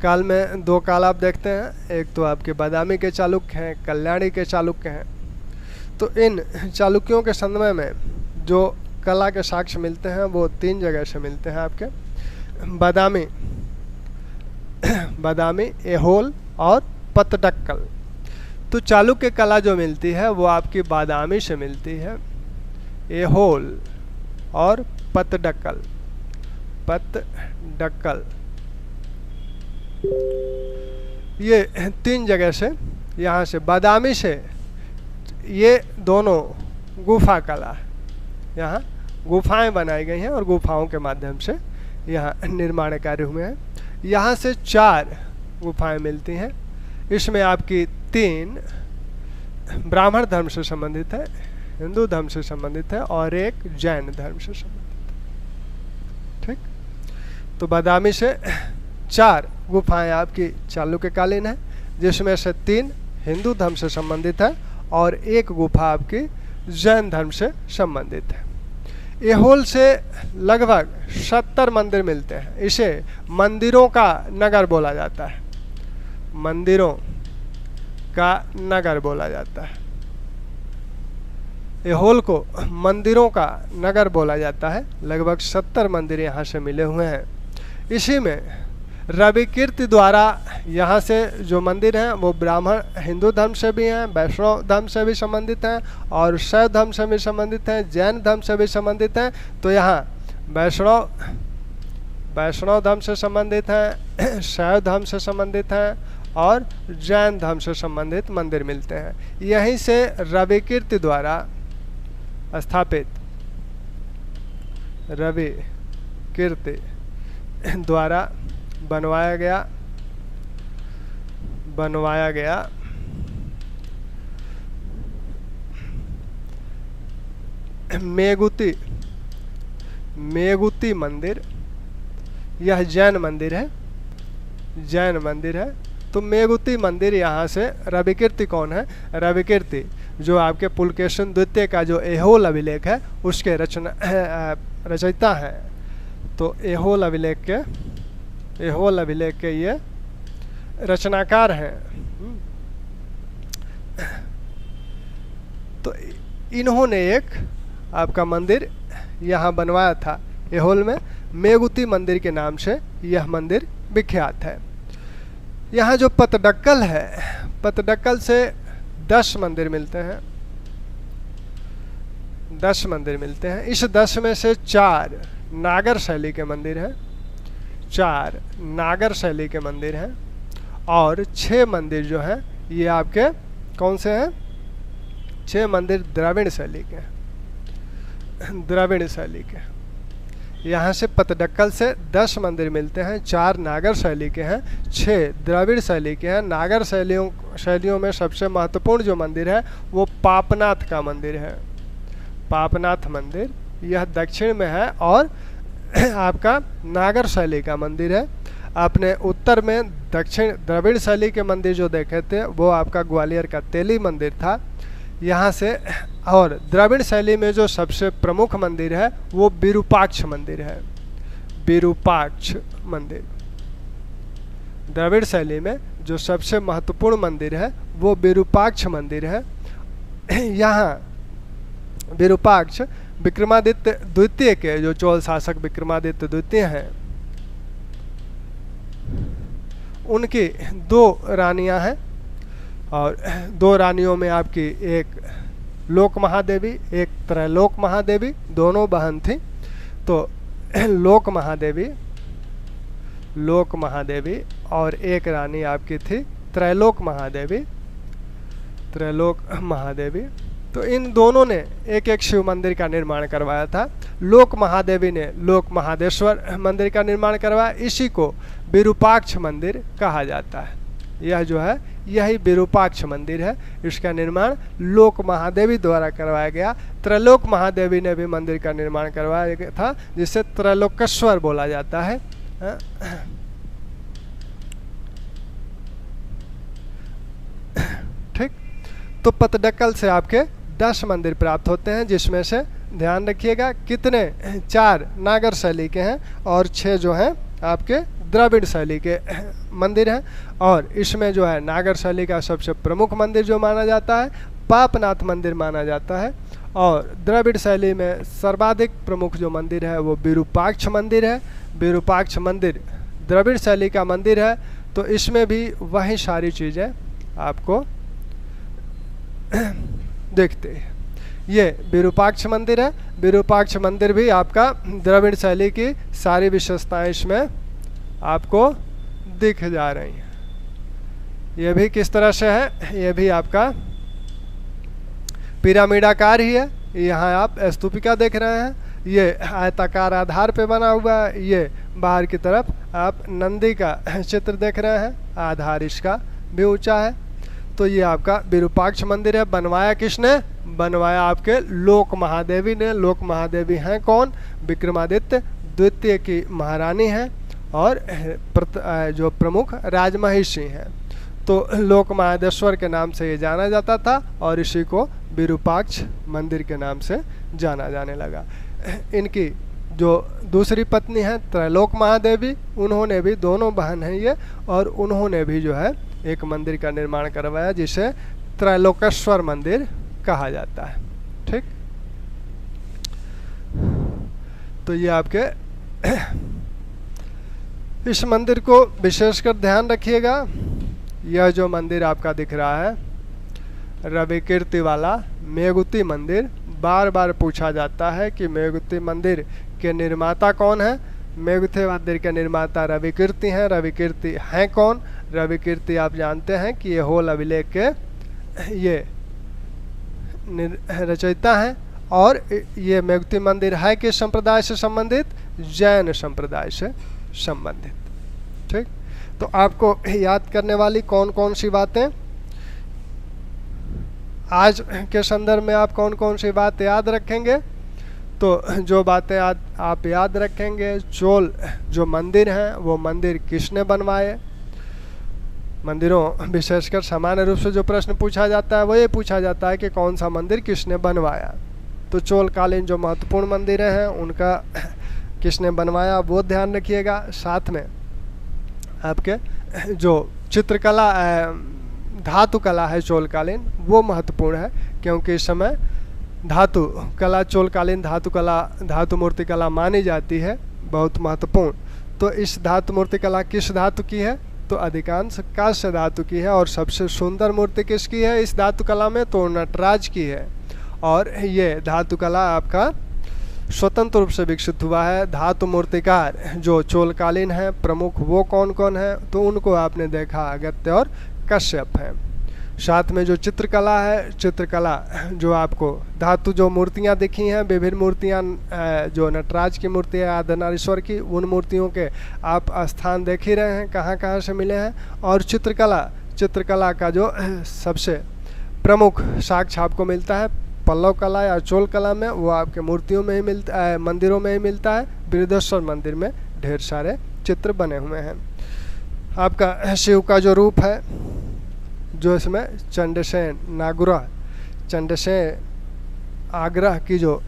काल में 2 काल आप देखते हैं, एक तो आपके बादामी के चालुक्य हैं, कल्याणी के चालुक्य हैं। तो इन चालुक्यों के संदर्भ में जो कला के साक्ष्य मिलते हैं वो 3 जगह से मिलते हैं आपके, बादामी, ऐहोल और पतडक्कल। तो चालुक्य कला जो मिलती है वो आपकी बादामी से मिलती है, ऐहोल और पतडक्कल। ये 3 जगह से, यहाँ से बादामी से ये दोनों गुफा कला, यहाँ गुफाएं बनाई गई हैं और गुफाओं के माध्यम से यहाँ निर्माण कार्य हुए हैं। यहाँ से 4 गुफाएं मिलती हैं। इसमें आपकी 3 ब्राह्मण धर्म से संबंधित है, हिंदू धर्म से संबंधित है और एक जैन धर्म से संबंधित है। ठीक, तो बादामी से 4 गुफाएं आपकी चालुक्यकालीन है, जिसमें से 3 हिंदू धर्म से संबंधित है और एक गुफा आपकी जैन धर्म से संबंधित है। ऐहोल से लगभग 70 मंदिर मिलते हैं। इसे मंदिरों का नगर बोला जाता है, मंदिरों का नगर बोला जाता है। ऐहोल को मंदिरों का नगर बोला जाता है। लगभग 70 मंदिर यहाँ से मिले हुए हैं। इसी में रविकीर्ति द्वारा यहाँ से जो मंदिर हैं वो ब्राह्मण हिंदू धर्म से भी हैं, वैष्णव धर्म से भी संबंधित हैं और शैव धर्म से भी संबंधित हैं, जैन धर्म से भी संबंधित हैं। तो यहाँ वैष्णव धर्म से संबंधित हैं, शैव धर्म से संबंधित हैं और जैन धर्म से संबंधित मंदिर मिलते हैं। यहीं से रविकीर्ति द्वारा स्थापित, रविकीर्ति द्वारा बनवाया गया मेगुती मंदिर, यह जैन मंदिर है, जैन मंदिर है। तो मेगुती मंदिर यहाँ से, रविकीर्ति कौन है? रविकीर्ति जो आपके पुलकेशिन द्वितीय का जो ऐहोल अभिलेख है उसके रचयिता है। तो ऐहोल अभिलेख के ये रचनाकार हैं। तो इन्होंने एक आपका मंदिर यहाँ बनवाया था ऐहोल में, मेगुती मंदिर के नाम से यह मंदिर विख्यात है। यहाँ जो पतडक्कल है, पतडक्कल से 10 मंदिर मिलते हैं, 10 मंदिर मिलते हैं। इस 10 में से 4 नागर शैली के मंदिर हैं, 4 नागर शैली के मंदिर हैं और 6 मंदिर जो हैं ये आपके कौन से हैं? 6 मंदिर द्रविड़ शैली के, द्रविड़ शैली के। यहाँ से पतडक्कल से 10 मंदिर मिलते हैं, 4 नागर शैली के हैं, 6 द्रविड़ शैली के हैं। नागर शैलियों में सबसे महत्वपूर्ण जो मंदिर है वो पापनाथ का मंदिर है। पापनाथ मंदिर यह दक्षिण में है और आपका नागर शैली का मंदिर है। आपने उत्तर में दक्षिण द्रविड़ शैली के मंदिर जो देखे थे वो आपका ग्वालियर का तेली मंदिर था। यहाँ से और द्रविड़ शैली में जो सबसे प्रमुख मंदिर है वो विरूपाक्ष मंदिर है। विरूपाक्ष मंदिर द्रविड़ शैली में जो सबसे महत्वपूर्ण मंदिर है वो विरूपाक्ष मंदिर है। यहाँ विरूपाक्ष विक्रमादित्य द्वितीय के, जो चोल शासक विक्रमादित्य द्वितीय हैं, उनकी 2 रानियां हैं और 2 रानियों में आपकी एक लोक महादेवी, एक त्रैलोक महादेवी, दोनों बहन थी। तो लोक महादेवी और एक रानी आपकी थी त्रैलोक महादेवी, त्रैलोक महादेवी। तो इन दोनों ने एक शिव मंदिर का निर्माण करवाया था। लोक महादेवी ने लोक महादेश्वर मंदिर का निर्माण करवाया। इसी को विरूपाक्ष मंदिर कहा जाता है। यह जो है यही विरूपाक्ष मंदिर है। इसका निर्माण लोक महादेवी द्वारा करवाया गया। त्रैलोक महादेवी ने भी मंदिर का निर्माण करवाया गया था, जिसे त्रैलोकेश्वर बोला जाता है। ठीक, तो पतडक्कल से आपके 10 मंदिर प्राप्त होते हैं, जिसमें से ध्यान रखिएगा कितने 4 नागर शैली के हैं और 6 जो हैं आपके द्रविड़ शैली के मंदिर हैं। और इसमें जो है नागर शैली का सबसे प्रमुख मंदिर जो माना जाता है पापनाथ मंदिर माना जाता है। और द्रविड़ शैली में सर्वाधिक प्रमुख जो मंदिर है वो विरूपाक्ष मंदिर है। विरूपाक्ष मंदिर द्रविड़ शैली का मंदिर है। तो इसमें भी वही सारी चीज़ें आपको देखते हैं। ये विरूपाक्ष मंदिर है। विरूपाक्ष मंदिर भी आपका द्रविड़ शैली की सारी विशेषताएं इसमें आपको दिख जा रही हैं। ये भी किस तरह से है, ये भी आपका पिरामिडाकार ही है। यहाँ आप स्तूपिका देख रहे हैं, ये आयताकार आधार पे बना हुआ है। ये बाहर की तरफ आप नंदी का चित्र देख रहे हैं, आधार इसका भी ऊंचा है। तो ये आपका विरूपाक्ष मंदिर है। बनवाया किसने? बनवाया आपके लोक महादेवी ने। लोक महादेवी हैं कौन? विक्रमादित्य द्वितीय की महारानी हैं और जो प्रमुख राजमहिषी हैं। तो लोक महादेश्वर के नाम से ये जाना जाता था और इसी को विरूपाक्ष मंदिर के नाम से जाना जाने लगा। इनकी जो दूसरी पत्नी है त्रैलोक महादेवी, उन्होंने भी, दोनों बहन हैं ये, और उन्होंने भी जो है एक मंदिर का निर्माण करवाया जिसे त्रैलोकेश्वर मंदिर कहा जाता है। ठीक, तो ये आपके इस मंदिर को विशेषकर ध्यान रखिएगा। यह जो मंदिर आपका दिख रहा है रविकीर्ति वाला मेघुती मंदिर, बार बार पूछा जाता है कि मेघुती मंदिर के निर्माता कौन है। मेघुती मंदिर के निर्माता रविकीर्ति हैं। रविकीर्ति हैं कौन? रविकीर्ति आप जानते हैं कि ये होल अभिलेख के ये रचयिता हैं। और ये मेघुती मंदिर है किस संप्रदाय से संबंधित? जैन संप्रदाय से संबंधित। ठीक, तो आपको याद करने वाली कौन कौन सी बातें आज के संदर्भ में आप कौन कौन सी बात याद रखेंगे? तो जो बातें आप याद रखेंगे, चोल जो मंदिर हैं वो मंदिर किसने बनवाए। मंदिरों विशेषकर सामान्य रूप से जो प्रश्न पूछा जाता है वो ये पूछा जाता है कि कौन सा मंदिर किसने बनवाया। तो चोल कालीन जो महत्वपूर्ण मंदिर हैं उनका किसने बनवाया वो ध्यान रखिएगा। साथ में आपके जो चित्रकला धातु कला है चोल कालीन वो महत्वपूर्ण है, क्योंकि इस समय धातु कला चोल कालीन धातु कला धातु मूर्ति कला मानी जाती है, बहुत महत्वपूर्ण। तो इस धातु मूर्ति कला किस धातु की है? तो अधिकांश कांस्य धातु की है। और सबसे सुंदर मूर्ति किसकी है इस धातु कला में? तो नटराज की है। और ये धातु कला आपका स्वतंत्र रूप से विकसित हुआ है। धातु मूर्तिकार जो चोलकालीन है प्रमुख वो कौन कौन है, तो उनको आपने देखा अगस्त्य और कश्यप हैं। साथ में जो चित्रकला है, चित्रकला जो आपको धातु जो मूर्तियां दिखी हैं, विभिन्न मूर्तियां जो नटराज की मूर्ति है अर्धनारीश्वर की, उन मूर्तियों के आप स्थान देख ही रहे हैं कहाँ कहाँ से मिले हैं। और चित्रकला, चित्रकला का जो सबसे प्रमुख साक्ष्य आपको मिलता है पल्लव कला या चोल कला में, वो आपके मूर्तियों में ही मिलता है, मंदिरों में ही मिलता है। बृहदेश्वर मंदिर में ढेर सारे चित्र बने हुए हैं। आपका शिव का जो रूप है, जो इसमें चंडसेन नागुरा चंडसेन आग्रह की जो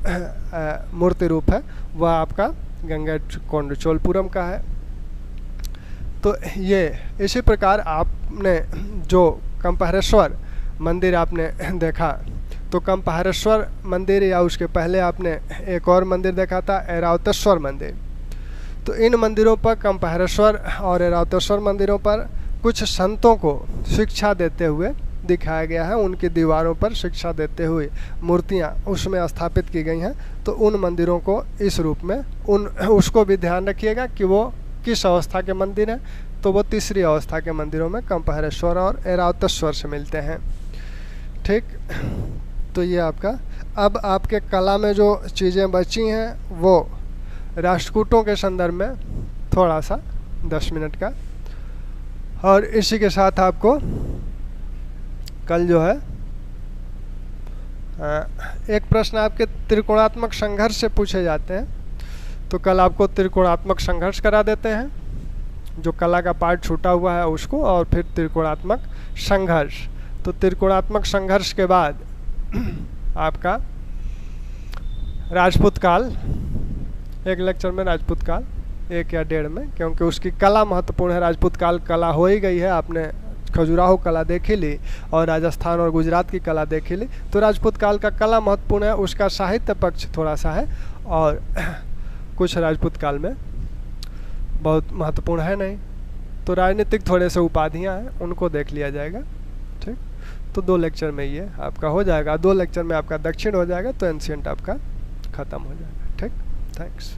मूर्ति रूप है, वह आपका गंगा कोंड चोलपुरम का है। तो ये इसी प्रकार आपने जो कंपहरेश्वर मंदिर आपने देखा, तो कंपहरेश्वर मंदिर या उसके पहले आपने एक और मंदिर देखा था ऐरावतेश्वर मंदिर। तो इन मंदिरों पर, कंपहरेश्वर और ऐरावतेश्वर मंदिरों पर कुछ संतों को शिक्षा देते हुए दिखाया गया है। उनकी दीवारों पर शिक्षा देते हुए मूर्तियां उसमें स्थापित की गई हैं। तो उन मंदिरों को इस रूप में उसको भी ध्यान रखिएगा कि वो किस अवस्था के मंदिर हैं। तो वो तीसरी अवस्था के मंदिरों में कंपहरेश्वर और ऐरावतेश्वर से मिलते हैं। ठीक, तो ये आपका, अब आपके कला में जो चीज़ें बची हैं वो राष्ट्रकूटों के संदर्भ में थोड़ा सा 10 मिनट का, और इसी के साथ आपको कल जो है एक प्रश्न आपके त्रिकोणात्मक संघर्ष से पूछे जाते हैं। तो कल आपको त्रिकोणात्मक संघर्ष करा देते हैं, जो कला का पार्ट छूटा हुआ है उसको, और फिर त्रिकोणात्मक संघर्ष। तो त्रिकोणात्मक संघर्ष के बाद आपका राजपूत काल, एक लेक्चर में राजपूत काल 1 या 1.5 में, क्योंकि उसकी कला महत्वपूर्ण है। राजपूत काल कला हो ही गई है, आपने खजुराहो कला देखी ली और राजस्थान और गुजरात की कला देखी ली। तो राजपूत काल का कला महत्वपूर्ण है, उसका साहित्य पक्ष थोड़ा सा है, और कुछ राजपूत काल में बहुत महत्वपूर्ण है नहीं। तो राजनीतिक थोड़े से उपाधियाँ हैं, उनको देख लिया जाएगा। ठीक, तो 2 लेक्चर में ये आपका हो जाएगा। 2 लेक्चर में आपका दक्षिण हो जाएगा, तो एंशिएंट आपका ख़त्म हो जाएगा। ठीक, थैंक्स।